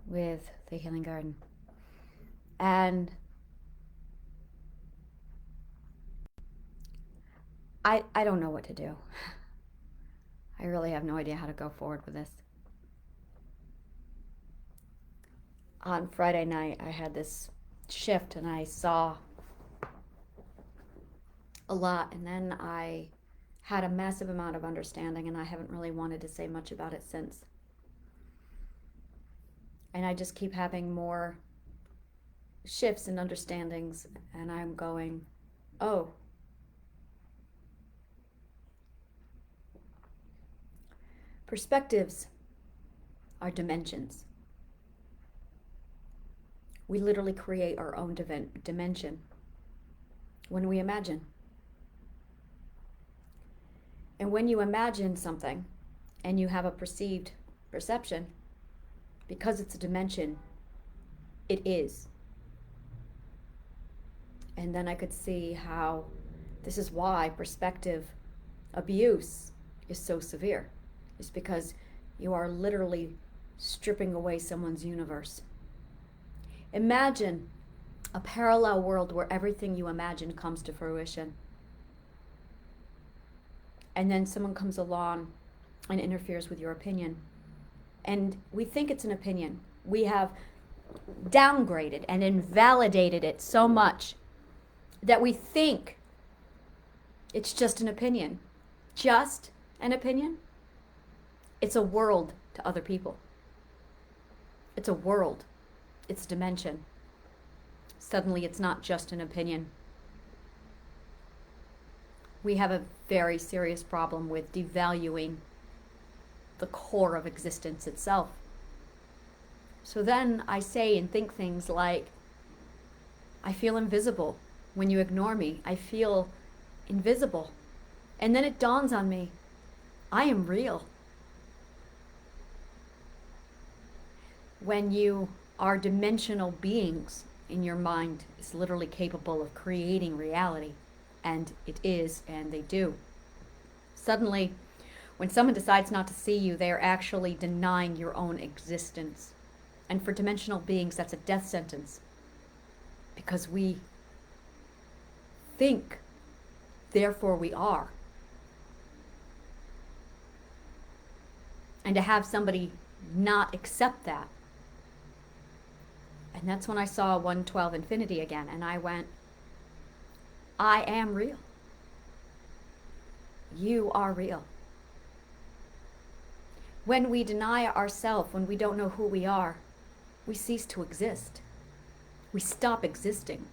with the Healing Garden. And I don't know what to do. I really have no idea how to go forward with this. On Friday night, I had this shift and I saw a lot, and then I had a massive amount of understanding, and I haven't really wanted to say much about it since. And I just keep having more shifts and understandings, and I'm going, oh, perspectives are dimensions. We literally create our own dimension when we imagine. And when you imagine something and you have a perceived perception, because it's a dimension, it is. And then I could see how this is why perspective abuse is so severe. It's because you are literally stripping away someone's universe. Imagine a parallel world where everything you imagine comes to fruition. And then someone comes along and interferes with your opinion. And we think it's an opinion. We have downgraded and invalidated it so much that we think it's just an opinion. Just an opinion? It's a world to other people. It's a world. It's a dimension. Suddenly it's not just an opinion. We have a very serious problem with devaluing the core of existence itself. So then I say and think things like, I feel invisible. When you ignore me, I feel invisible. And then it dawns on me, I am real. When you are dimensional beings, in your mind is literally capable of creating reality. And it is, and they do. Suddenly, when someone decides not to see you, they are actually denying your own existence. And for dimensional beings, that's a death sentence. Because we think, therefore we are. And to have somebody not accept that. And that's when I saw 112 Infinity again, and I went, I am real. You are real. When we deny ourselves, when we don't know who we are, we cease to exist. We stop existing.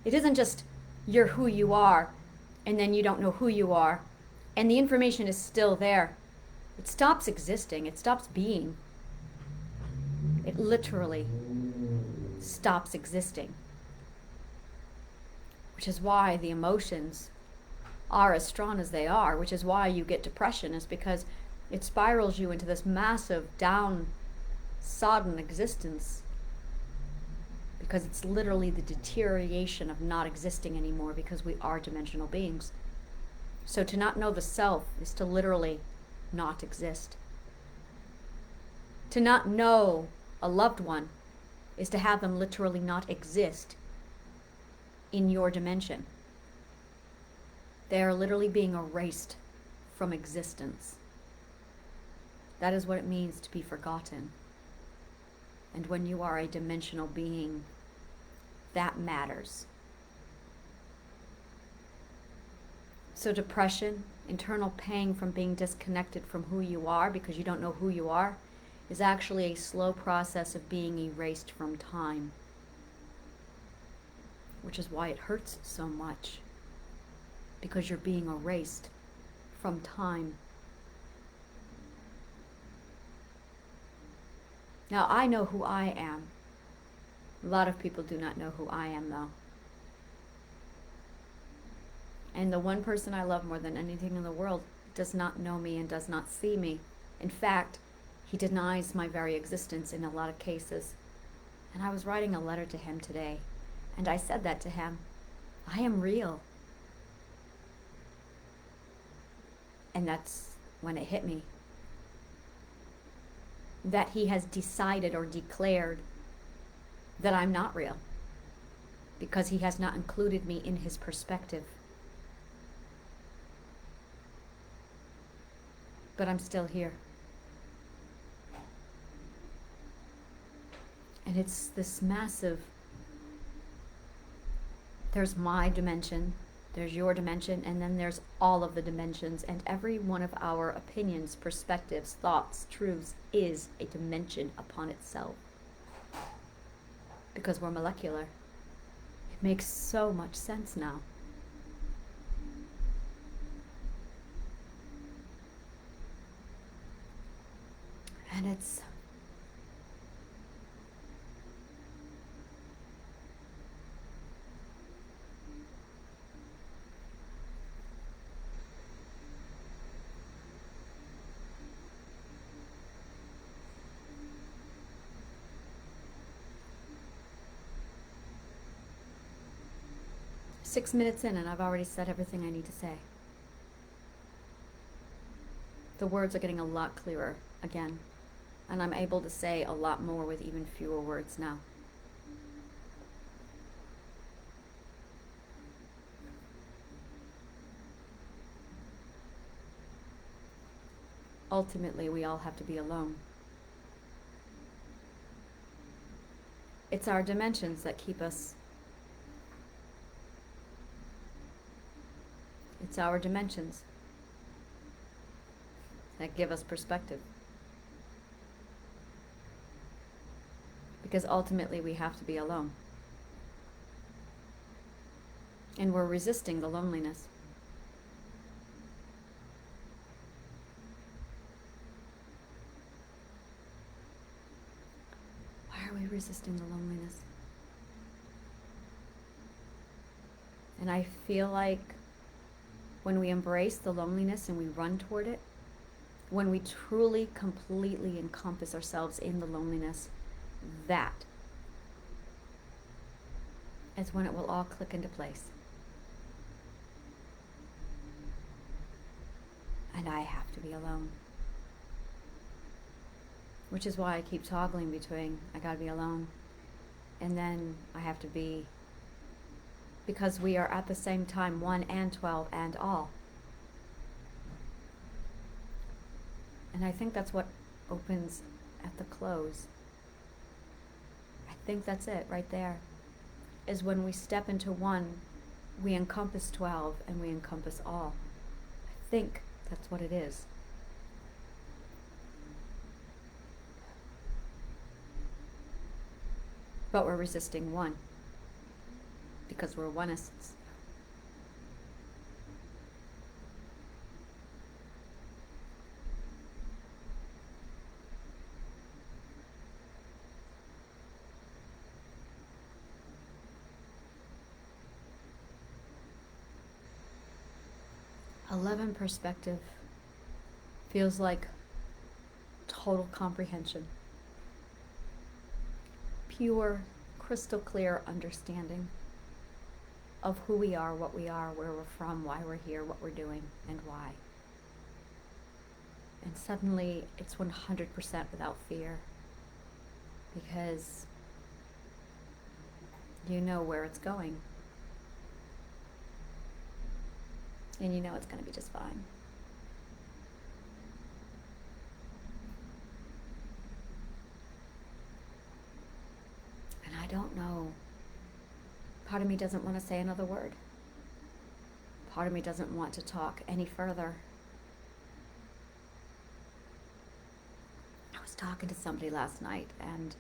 It isn't just you're who you are, and then you don't know who you are, and the information is still there. It stops existing. It stops being. It literally stops existing. Which is why the emotions are as strong as they are, which is why you get depression, is because it spirals you into this massive downsodden existence, because it's literally the deterioration of not existing anymore, because we are dimensional beings. So to not know the self is to literally not exist. To not know a loved one is to have them literally not exist in your dimension. They are literally being erased from existence. That is what it means to be forgotten. And when you are a dimensional being, that matters. So depression, internal pain from being disconnected from who you are because you don't know who you are, is actually a slow process of being erased from time. Which is why it hurts so much. Because you're being erased from time. Now, I know who I am. A lot of people do not know who I am, though. And the one person I love more than anything in the world does not know me and does not see me. In fact, he denies my very existence in a lot of cases. And I was writing a letter to him today, and I said that to him. I am real. And that's when it hit me. that he has decided or declared that I'm not real, because he has not included me in his perspective. But I'm still here. And it's this massive, there's my dimension, there's your dimension, and then there's all of the dimensions, and every one of our opinions, perspectives, thoughts, truths is a dimension upon itself. Because we're molecular. It makes so much sense now. And it's six minutes in and I've already said everything I need to say. The words are getting a lot clearer again, and I'm able to say a lot more with even fewer words now. Ultimately, we all have to be alone. It's our dimensions that keep us. It's our dimensions that give us perspective. Because ultimately we have to be alone. And we're resisting the loneliness. Why are we resisting the loneliness? And I feel like when we embrace the loneliness and we run toward it, when we truly, completely encompass ourselves in the loneliness, that is when it will all click into place. And I have to be alone. Which is why I keep toggling between I gotta be alone and then I have to be, because we are at the same time 1 and 12 and all. And I think that's what opens at the close. I think that's it right there. Is when we step into 1, we encompass 12 and we encompass all. I think that's what it is. But we're resisting 1 because we're oneists. Eleven perspective feels like total comprehension. Pure, crystal clear understanding of who we are, what we are, where we're from, why we're here, what we're doing, and why. And suddenly it's 100% without fear, because you know where it's going. And you know it's going to be just fine. And I don't know. Part of me doesn't want to say another word. Part of me doesn't want to talk any further. I was talking to somebody last night, and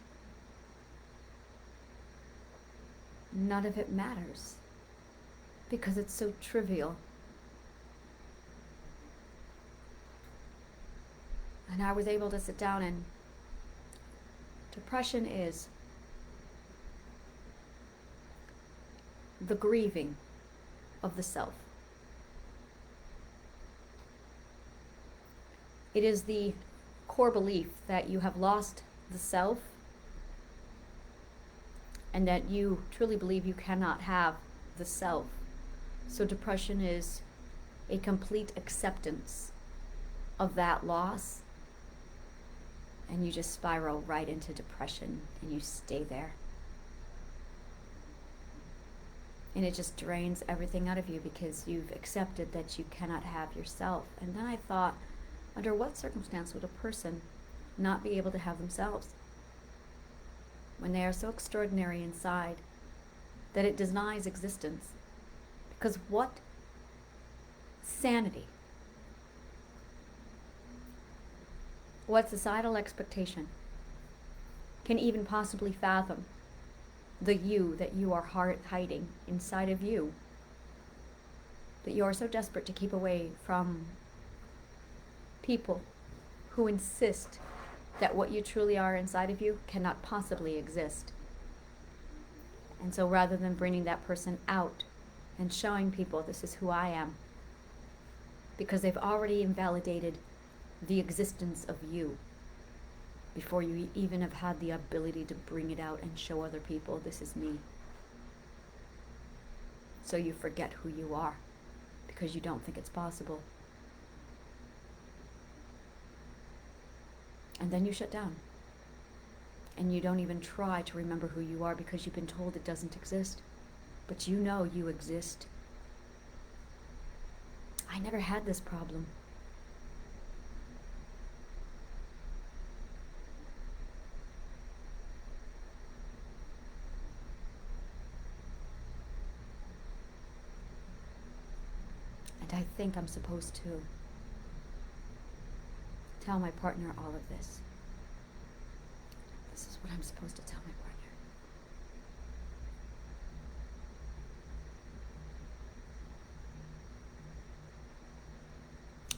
none of it matters because it's so trivial. And I was able to sit down, and depression is the grieving of the self. It is the core belief that you have lost the self and that you truly believe you cannot have the self. So depression is a complete acceptance of that loss And you just spiral right into depression and you stay there. And it just drains everything out of you because you've accepted that you cannot have yourself. And then I thought, under what circumstance would a person not be able to have themselves when they are so extraordinary inside that it denies existence? Because what sanity, what societal expectation can even possibly fathom the you that you are hiding inside of you, that you are so desperate to keep away from people who insist that what you truly are inside of you cannot possibly exist. And so rather than bringing that person out and showing people this is who I am, because they've already invalidated the existence of you before you even have had the ability to bring it out and show other people this is me. So you forget who you are because you don't think it's possible. And then you shut down. And you don't even try to remember who you are because you've been told it doesn't exist. But you know you exist. I never had this problem. And I think I'm supposed to tell my partner all of this. This is what I'm supposed to tell my partner.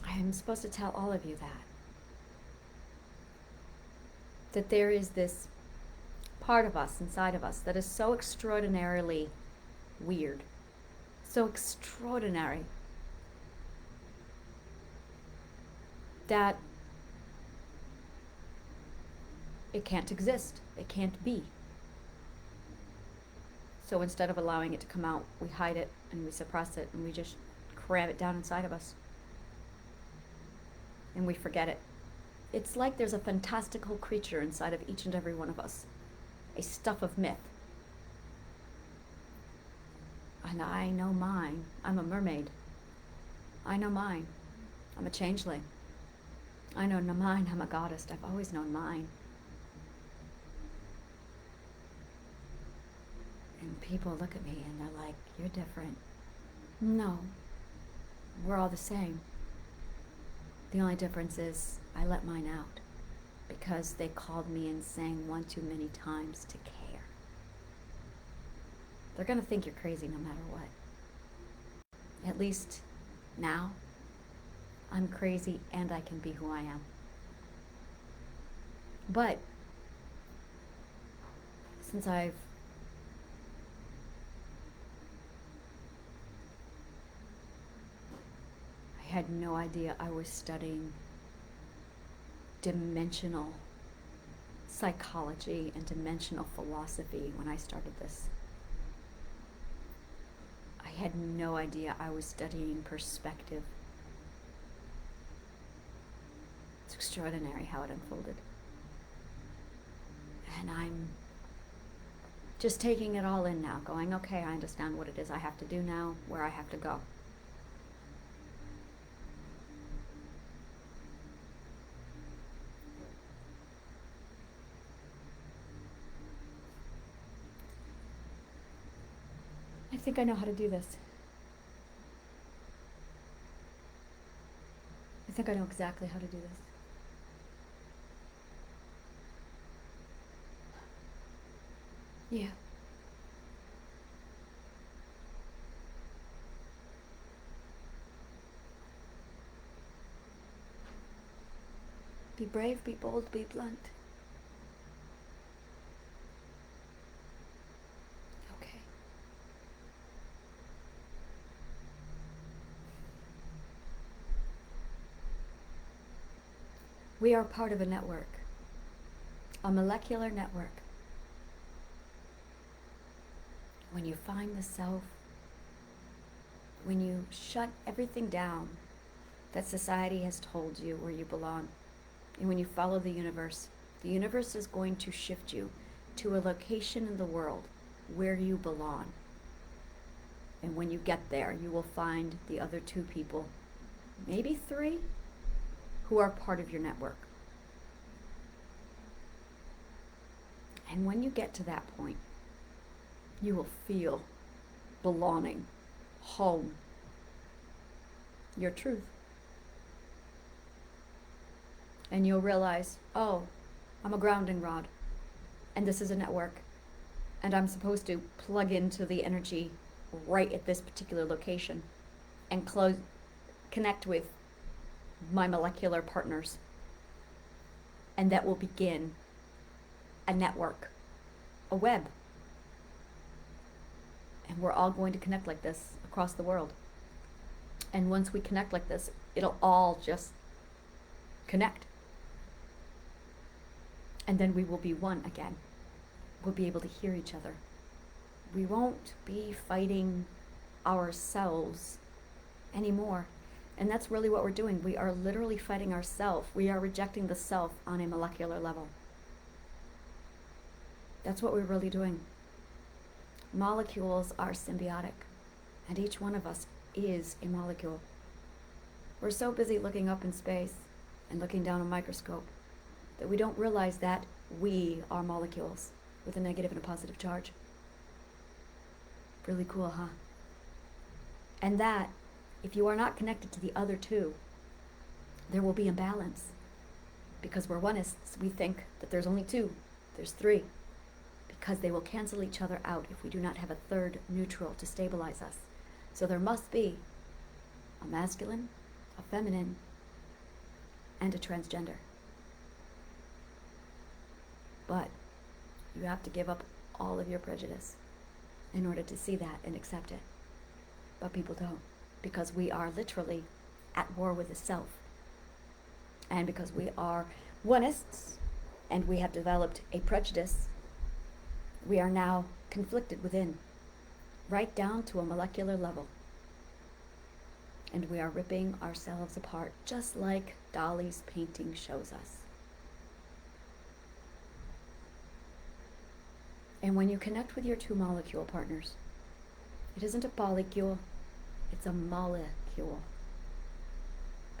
I am supposed to tell all of you that there is this part of us inside of us that is so extraordinarily weird, so extraordinary, that it can't exist, it can't be. So instead of allowing it to come out, we hide it and we suppress it and we just cram it down inside of us. And we forget it. It's like there's a fantastical creature inside of each and every one of us, a stuff of myth. And I know mine. I'm a mermaid. I know mine. I'm a changeling. I know mine. I'm a goddess. I've always known mine. And people look at me and they're like, you're different. No, we're all the same. The only difference is I let mine out because they called me insane one too many times to care. They're gonna think you're crazy no matter what. At least now, I'm crazy and I can be who I am. But since I had no idea I was studying dimensional psychology and dimensional philosophy when I started this. I had no idea I was studying perspective. It's extraordinary how it unfolded. And I'm just taking it all in now, going, okay, I understand what it is I have to do now, where I have to go. I think I know how to do this. I think I know exactly how to do this. Yeah. Be brave, be bold, be blunt. Okay. We are part of a network, a molecular network. When you find the self, when you shut everything down that society has told you where you belong, and when you follow the universe, The universe is going to shift you to a location in the world where you belong. And when you get there, you will find the other two people, maybe three, who are part of your network. And when you get to that point, you will feel belonging, home, your truth. And you'll realize, oh, I'm a grounding rod, and this is a network, and I'm supposed to plug into the energy right at this particular location and connect with my molecular partners. And that will begin a network, a web. And we're all going to connect like this across the world. And once we connect like this, it'll all just connect. And then we will be one again. We'll be able to hear each other. We won't be fighting ourselves anymore. And that's really what we're doing. We are literally fighting ourselves. We are rejecting the self on a molecular level. That's what we're really doing. Molecules are symbiotic, and each one of us is a molecule. We're so busy looking up in space and looking down a microscope that we don't realize that we are molecules with a negative and a positive charge. Really cool, huh? And that, if you are not connected to the other two, there will be imbalance. Because we're oneists, we think that there's only two, there's three. Because they will cancel each other out if we do not have a third neutral to stabilize us. So there must be a masculine, a feminine, and a transgender. But you have to give up all of your prejudice in order to see that and accept it. But people don't, because we are literally at war with the self. And because we are oneists and we have developed a prejudice, we are now conflicted within, right down to a molecular level. And we are ripping ourselves apart, just like Dali's painting shows us. And when you connect with your two molecule partners, it isn't a polycule, it's a molecule.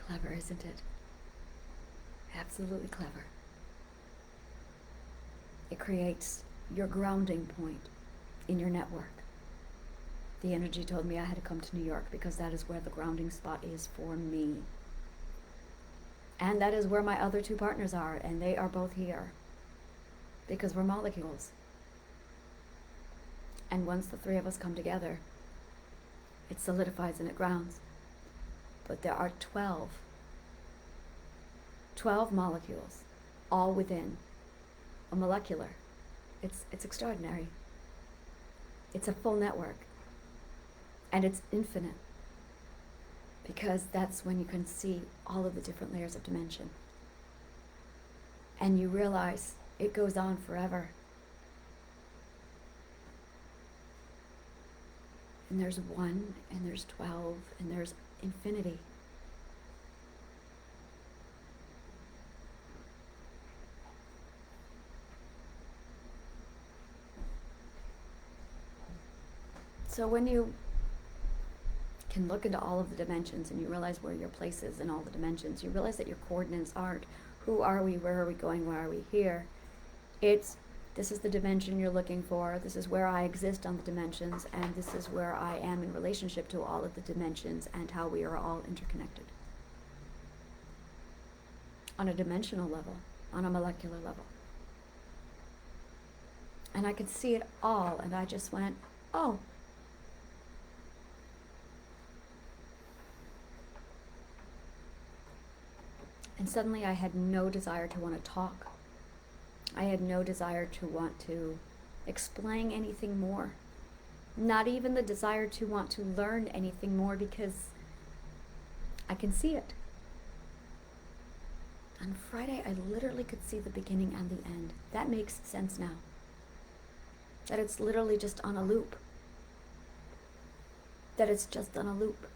Clever, isn't it? Absolutely clever. It creates your grounding point in your network. The energy told me I had to come to New York because that is where the grounding spot is for me. And that is where my other two partners are, and they are both here because we're molecules. And once the three of us come together, it solidifies and it grounds. But there are 12 molecules, all within a molecular. It's extraordinary. It's a full network. And it's infinite. Because that's when you can see all of the different layers of dimension. And you realize it goes on forever. And there's 1, and there's 12, and there's infinity. So when you can look into all of the dimensions and you realize where your place is in all the dimensions, you realize that your coordinates aren't who are we, where are we going, why are we here. It's this is the dimension you're looking for, this is where I exist on the dimensions, and this is where I am in relationship to all of the dimensions and how we are all interconnected. On a dimensional level, on a molecular level. And I could see it all, and I just went, oh. And suddenly I had no desire to want to talk. I had no desire to want to explain anything more. Not even the desire to want to learn anything more, because I can see it. On Friday, I literally could see the beginning and the end. That makes sense now. That it's literally just on a loop. That it's just on a loop.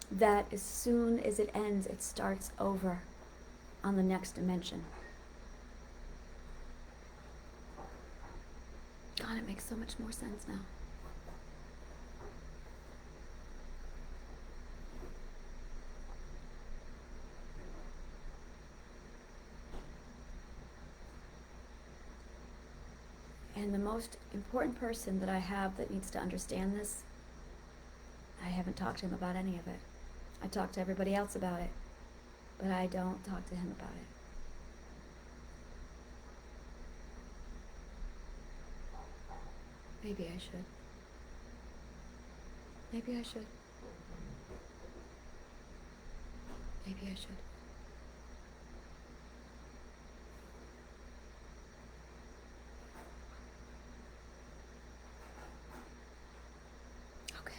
That as soon as it ends, it starts over. on the next dimension. God, it makes so much more sense now. And the most important person that I have that needs to understand this, I haven't talked to him about any of it. I talk to everybody else about it, but I don't talk to him about it. Maybe I should. Maybe I should. Maybe I should. Okay.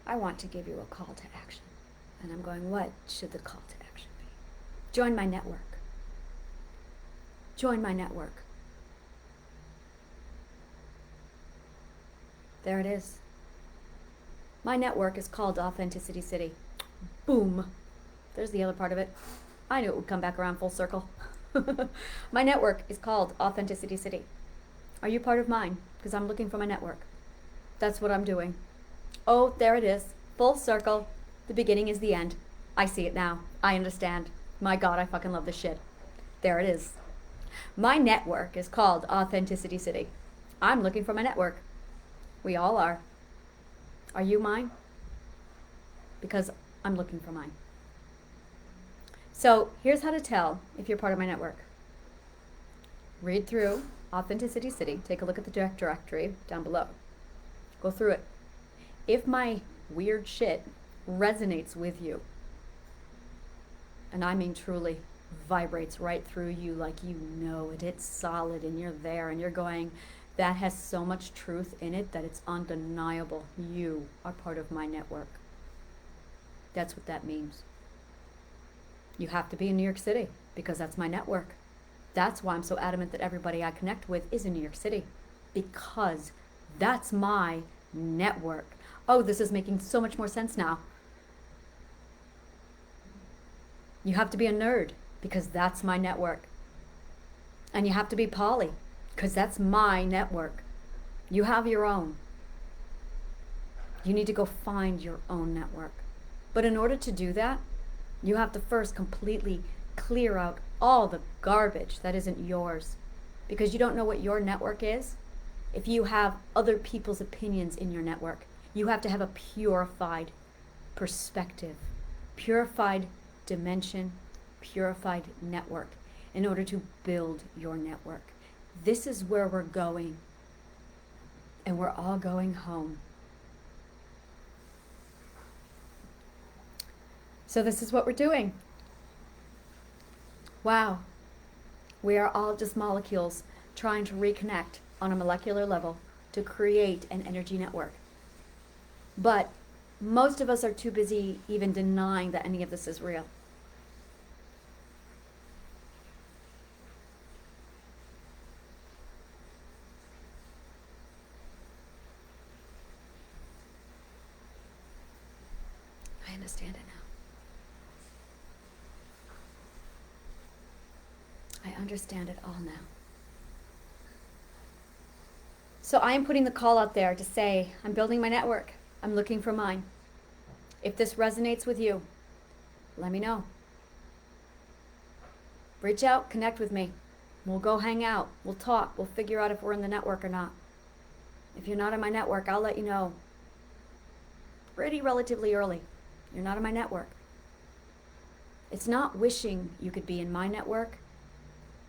I want to give you a call to action. And I'm going, what should the call to action be? Join my network. Join my network. There it is. My network is called Authenticity City. Boom. There's the other part of it. I knew it would come back around full circle. My network is called Authenticity City. Are you part of mine? Because I'm looking for my network. That's what I'm doing. Oh, there it is. Full circle. The beginning is the end. I see it now. I understand. My God, I fucking love this shit. There it is. My network is called Authenticity City. I'm looking for my network. We all are. Are you mine? Because I'm looking for mine. So here's how to tell if you're part of my network. Read through Authenticity City. Take a look at the directory down below. Go through it. If my weird shit resonates with you, and I mean truly vibrates right through you like you know it, it's solid and you're there and you're going, that has so much truth in it that it's undeniable. You are part of my network. That's what that means. You have to be in New York City because that's my network. That's why I'm so adamant that everybody I connect with is in New York City, because that's my network. Oh, this is making so much more sense now. You have to be a nerd because that's my network. And you have to be poly because that's my network. You have your own. You need to go find your own network. But in order to do that, you have to first completely clear out all the garbage that isn't yours, because you don't know what your network is. If you have other people's opinions in your network, you have to have a purified perspective, purified dimension, purified network in order to build your network. This is where we're going, and we're all going home. So this is what we're doing. Wow. We are all just molecules trying to reconnect on a molecular level to create an energy network. But most of us are too busy even denying that any of this is real. I understand it now. I understand it all now. So I am putting the call out there to say, I'm building my network. I'm looking for mine. If this resonates with you, let me know. Reach out, connect with me. We'll go hang out. We'll talk. We'll figure out if we're in the network or not. If you're not in my network, I'll let you know pretty relatively early. You're not in my network. It's not wishing you could be in my network.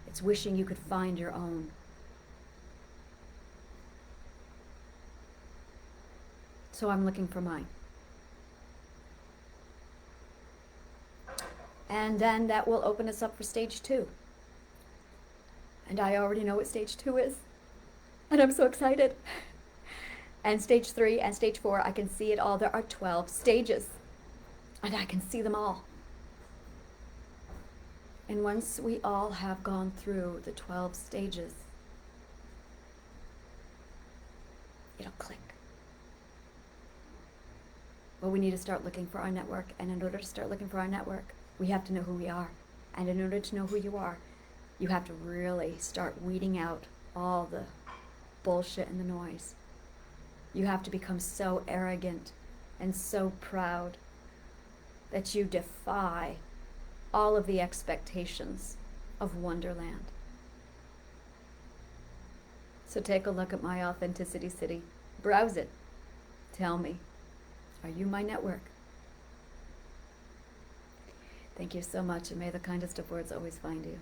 It's wishing you could find your own. So I'm looking for mine. And then that will open us up for stage 2. And I already know what stage 2 is. And I'm so excited. And stage 3 and stage 4, I can see it all. There are 12 stages. And I can see them all. And once we all have gone through the 12 stages, it'll click. But we need to start looking for our network, and in order to start looking for our network, we have to know who we are. And in order to know who you are, you have to really start weeding out all the bullshit and the noise. You have to become so arrogant and so proud that you defy all of the expectations of Wonderland. So take a look at my Authenticity City. Browse it. Tell me, are you my network? Thank you so much, and may the kindest of words always find you.